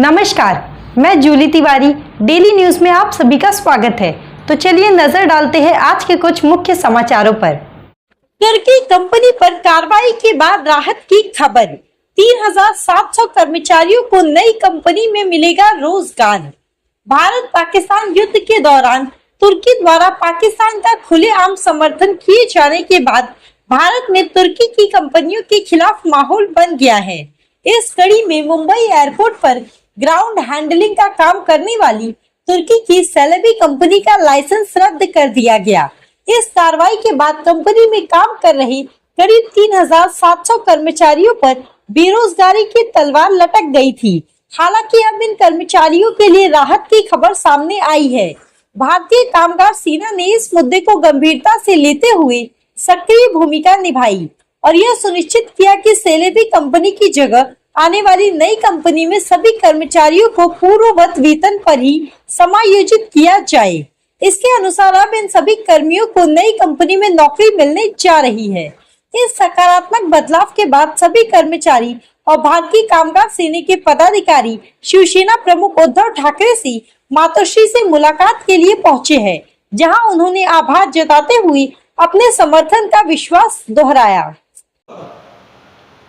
नमस्कार, मैं Jully Tiwari. Daily news में आप सभी का स्वागत है। तो चलिए नजर डालते हैं आज के कुछ मुख्य समाचारों पर। तुर्की कंपनी पर कार्रवाई के बाद राहत की खबर। 3,700 कर्मचारियों को नई कंपनी में मिलेगा रोजगार। भारत पाकिस्तान युद्ध के दौरान तुर्की द्वारा पाकिस्तान का खुलेआम समर्थन किए जाने के बाद भारत में तुर्की की कंपनियों के खिलाफ माहौल बन गया है। इस कड़ी में मुंबई एयरपोर्ट पर ग्राउंड हैंडलिंग का काम करने वाली तुर्की की सेलेबी कंपनी का लाइसेंस रद्द कर दिया गया। इस कार्रवाई के बाद कंपनी में काम कर रहे करीब 3,700 कर्मचारियों पर बेरोजगारी की तलवार लटक गई थी। हालांकि अब इन कर्मचारियों के लिए राहत की खबर सामने आई है। भारतीय कामगार सेना ने इस मुद्दे को गंभीरता से लेते हुए सक्रिय भूमिका निभाई और यह सुनिश्चित किया कि सेलेबी कंपनी की जगह आने वाली नई कंपनी में सभी कर्मचारियों को पूर्ववत वेतन पर ही समायोजित किया जाए। इसके अनुसार अब इन सभी कर्मियों को नई कंपनी में नौकरी मिलने जा रही है। इस सकारात्मक बदलाव के बाद सभी कर्मचारी और भारतीय कामगार सेना के पदाधिकारी शिवसेना प्रमुख उद्धव ठाकरे से मातोश्री से मुलाकात के लिए पहुंचे हैं, जहां उन्होंने आभार जताते हुए अपने समर्थन का विश्वास दोहराया।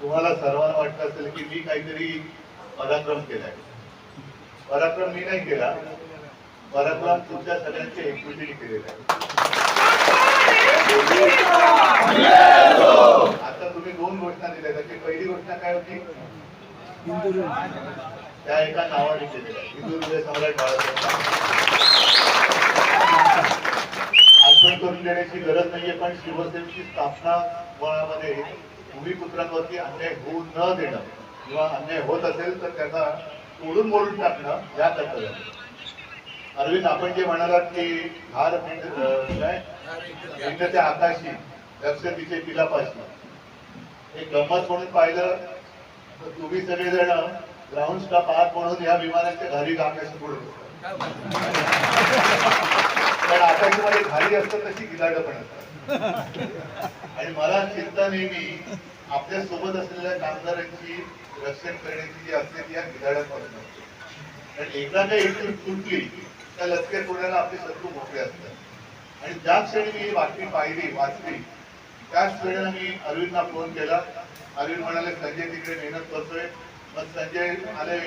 तुम्हाला सर्वांना वाटत असेल की मी काहीतरी पराक्रम केलाय। पराक्रम मी नाही केला, पराक्रम तुमच्या सगळ्यांच्या एकजुटीने केलेला आहे। आता तुम्ही दोन घोषणा दिल्या, त्याची पहिली घोषणा काय होती? त्या एका नावाने केलेल्या हिंदू हृदय सम्राट बाळासाहेब। आठवण करून देण्याची गरज नाहीये, पण शिवसेनेची स्थापना मुळामध्ये भूमिपुत्रांवरती अन्याय होऊ न देणं किंवा अन्याय होत असेल तर त्यांना तोडून मोडून टाकणं या कर्तव्यात। अरविंद, आपण जे म्हणालात की हार भिन्न त्या आकाशी लक्ष तिचे पिलापाशी, एक गंमत म्हणून पाहिलं तर तुम्ही सगळेजण ग्राउंड स्टाफ आहात म्हणून या विमानाच्या घरी आकाशी पुढे पण आकाशीमध्ये घाली असतं तशी गिलाडं पण असतात। आणि मला चिंता नेहमी आपल्या सोबत असलेल्या कामगारांची रक्षण करण्याची जी असते ती या गिधाड्यांपासून असते। कारण एकदा काही एकजूट तुटली तर लष्कर पुण्याला आपले शत्रू मोठे असतात। आणि ज्या क्षणी मी ही बातमी पाहिली वाचली त्याच वेळेला मी अरविंदला फोन केला। अरविंद म्हणाले संजय तिकडे मेहनत करतोय। मग संजय आले,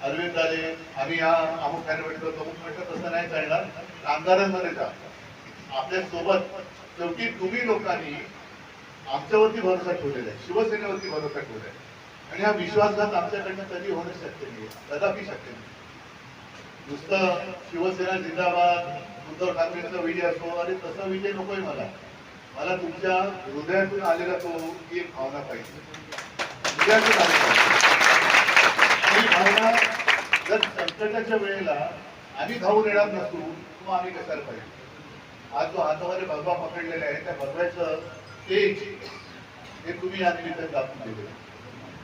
अरविंद आले, आम्ही या अमुक भेटतो तमुक म्हटलं तसं नाही चालणार, कामगारांमध्ये जा आपल्या सोबत। शेवटी तुम्ही लोकांनी आमच्यावरती भरोसा ठेवलेला आहे, शिवसेनेवरती भरोसा ठेवलेला आहे आणि हा विश्वासघात आमच्याकडनं कधी होणं शक्य नाही, कदापि शक्य नाही। नुसतं शिवसेना जिंदाबाद उद्धव ठाकरेंचा विजय असो, अरे तसा विजय नकोय मला। मला तुमच्या हृदयातून आलेला तो एक भावना पाहिजे, हृदयातून आलेला ही भावना। जर संकटाच्या वेळेला आम्ही धावून येणार नसू मग आम्ही कशाला पाहिजे? आज जो हातामध्ये भगवा पकडलेला आहे त्या भगव्याचं तेज हे तुम्ही या निमित्ताने दाखवून दिले।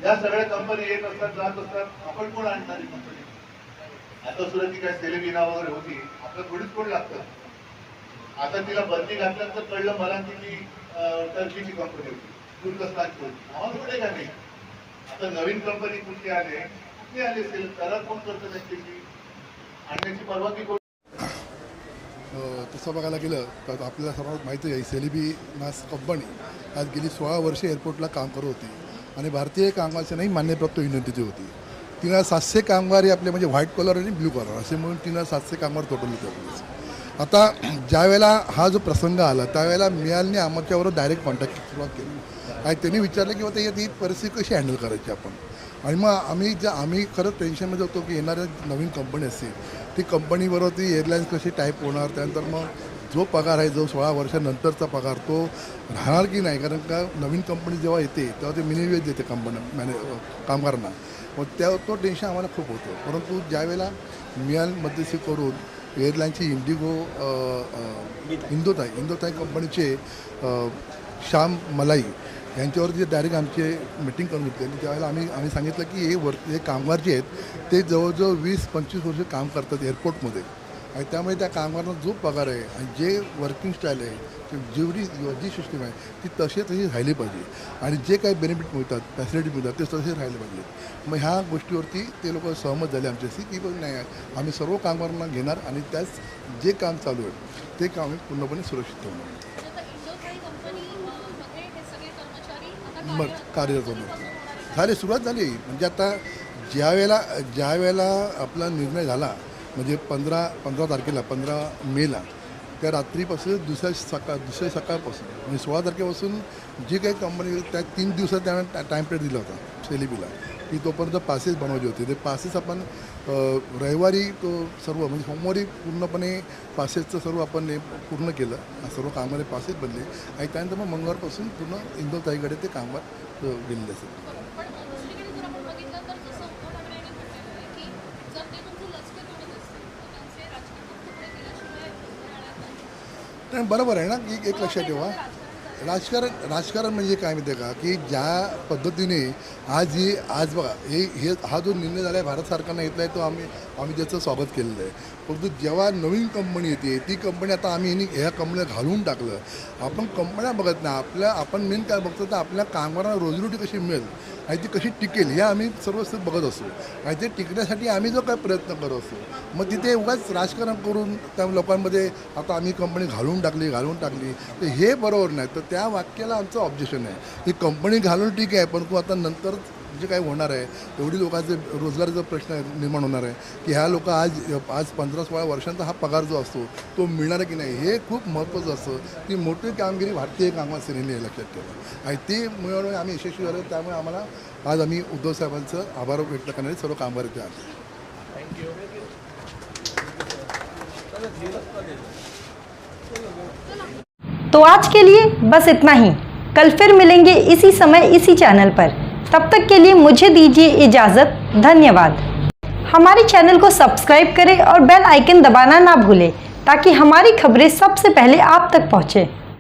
या सगळ्या कंपनी येत असतात जात असतात, आपण कोण आणणारी कंपनी? आता सुद्धा ती काय सेलेबिना वगैरे होती, आपलं थोडीच कोण लागतं। आता तिला बंदी घातल्यानंतर कळलं मला की ती टर्कीची कंपनी होती, तुर्कस्तानची होती, आम्हाला थोडे काय नाही। आता नवीन कंपनी कुठली आली असेल, करार कोण करतं त्याची आणण्याची परवानगी कोण? तसं बघायला गेलं तर आपल्याला सर्वात माहिती आहे सेलेबी नास कंपनी आज गेली 16 वर्षे एअरपोर्टला काम करत होती आणि भारतीय कामगार सेना ही मान्यप्राप्त विनंतीची होती। 3,700 कामगार हे आपले म्हणजे व्हाईट कॉलर आणि ब्ल्यू कॉलर असे म्हणून 3,700 कामगार टोटल होते। आता ज्यावेळेला हा जो प्रसंग आला त्यावेळेला मियालने आमच्यावर डायरेक्ट कॉन्टॅक्ट सुरुवात केली आणि त्यांनी विचारलं की आता ती परिस्थिती कशी हँडल करायची आपण। आणि मग आम्ही खरंच टेन्शनमध्ये होतो की येणाऱ्या नवीन कंपनी असेल ती कंपनीबरोबर ती एअरलाईन्स कशी टाईप होणार, त्यानंतर मग जो पगार आहे जो 16 वर्षानंतरचा पगार तो राहणार की नाही, कारण का नवीन कंपनी जेव्हा येते तेव्हा ते मिनिवेज देते कामगारांना, मग तो टेन्शन आम्हाला खूप होतं। परंतु ज्यावेळेला मियालमध्यस्थी करून एअरलाईनची इंडोथाय कंपनीचे श्याम मलाई यांच्यावर जे डायरेक्ट आमचे मीटिंग करून घेतली त्यावेळेला आम्ही सांगितलं की हे कामगार जे आहेत ते जवळजवळ 20-25 वर्ष काम करतात एअरपोर्टमध्ये आणि त्यामुळे त्या कामगारांना जो पगार आहे आणि जे वर्किंग स्टाईल आहे जेवढी जी सिस्टीम आहे ती तशी राहिली पाहिजे आणि जे काही बेनिफिट मिळतात फॅसिलिटी मिळतात ते तसे राहिले पाहिजेत. मग ह्या गोष्टीवरती ते लोक सहमत झाले आमच्याशी की पण नाही आम्ही सर्व कामगारांना घेणार आणि त्याच जे काम चालू आहे ते काम पूर्णपणे सुरक्षित ठेवणार. मग कार्यरत होणार झाले सुरुवात झाली. म्हणजे आता ज्या वेळेला आपला निर्णय झाला म्हणजे 15 तारखेला 15 मेला त्या रात्रीपासून दुसऱ्या सकाळपासून म्हणजे 16 तारखेपासून जी काही कंपनी त्या 3 दिवसात त्यानं टाईम पिरियड दिला होता सेलिबीला की तोपर्यंत पासेस बनवायचे होते. ते पासेस आपण रविवारी तो सर्व म्हणजे सोमवारी पूर्णपणे पासेसचं सर्व आपण पूर्ण केलं. सर्व कामगार पासेस बनले आणि त्यानंतर मग मंगळवारपासून पूर्ण इंदोरताईकडे ते कामगार गेलेले असेल. नाही बरोबर आहे ना की एक लक्षात ठेवा राजकारण म्हणजे काय माहिती आहे का की ज्या पद्धतीने आज बघा हा जो निर्णय झाला आहे भारत सरकारने घेतला आहे तो आम्ही त्याचं स्वागत केलेलं आहे. परंतु जेव्हा नवीन कंपनी येते ती कंपनी आता आम्ही ह्या कंपनीला घालवून टाकलं. आपण कंपन्या बघत नाही आपण मेन काय बघतो तर आपल्या कामगारांना रोजीरोटी कशी मिळेल आणि ती कशी टिकेल हे आम्ही सर्वस्व बघत असतो आणि ते टिकण्यासाठी आम्ही जो काही प्रयत्न करत असतो. मग तिथे उगाच राजकारण करून त्या लोकांमध्ये आता आम्ही कंपनी घालवून टाकली तर हे बरोबर नाही. तर त्या वाक्याला आमचं ऑब्जेक्शन आहे. ही कंपनी घालून ठीक आहे परंतु आता नंतर जे काय होणार आहे एवढी लोकांचे रोजगाराचा प्रश्न निर्माण होणार आहे की ह्या लोक आज 15-16 वर्षांचा हा पगार जो असतो तो मिळणार आहे की नाही हे खूप महत्त्वाचं असतं. ती मोठी कामगिरी भारतीय कामगार सेनेने लक्षात ठेवा आणि ते मिळवणे आम्ही यशस्वी झालो. त्यामुळे आम्हाला आज आम्ही उद्धव साहेबांचं आभार व्यक्त करणारे सर्व कामगार इथे आले. तो आज के लिए बस इतना ही. कल फिर मिलेंगे इसी समय इसी चैनल पर. तब तक के लिए मुझे दीजिए इजाज़त. धन्यवाद. हमारे चैनल को सब्सक्राइब करें और बेल आइकन दबाना ना भूलें ताकि हमारी खबरें सबसे पहले आप तक पहुँचें.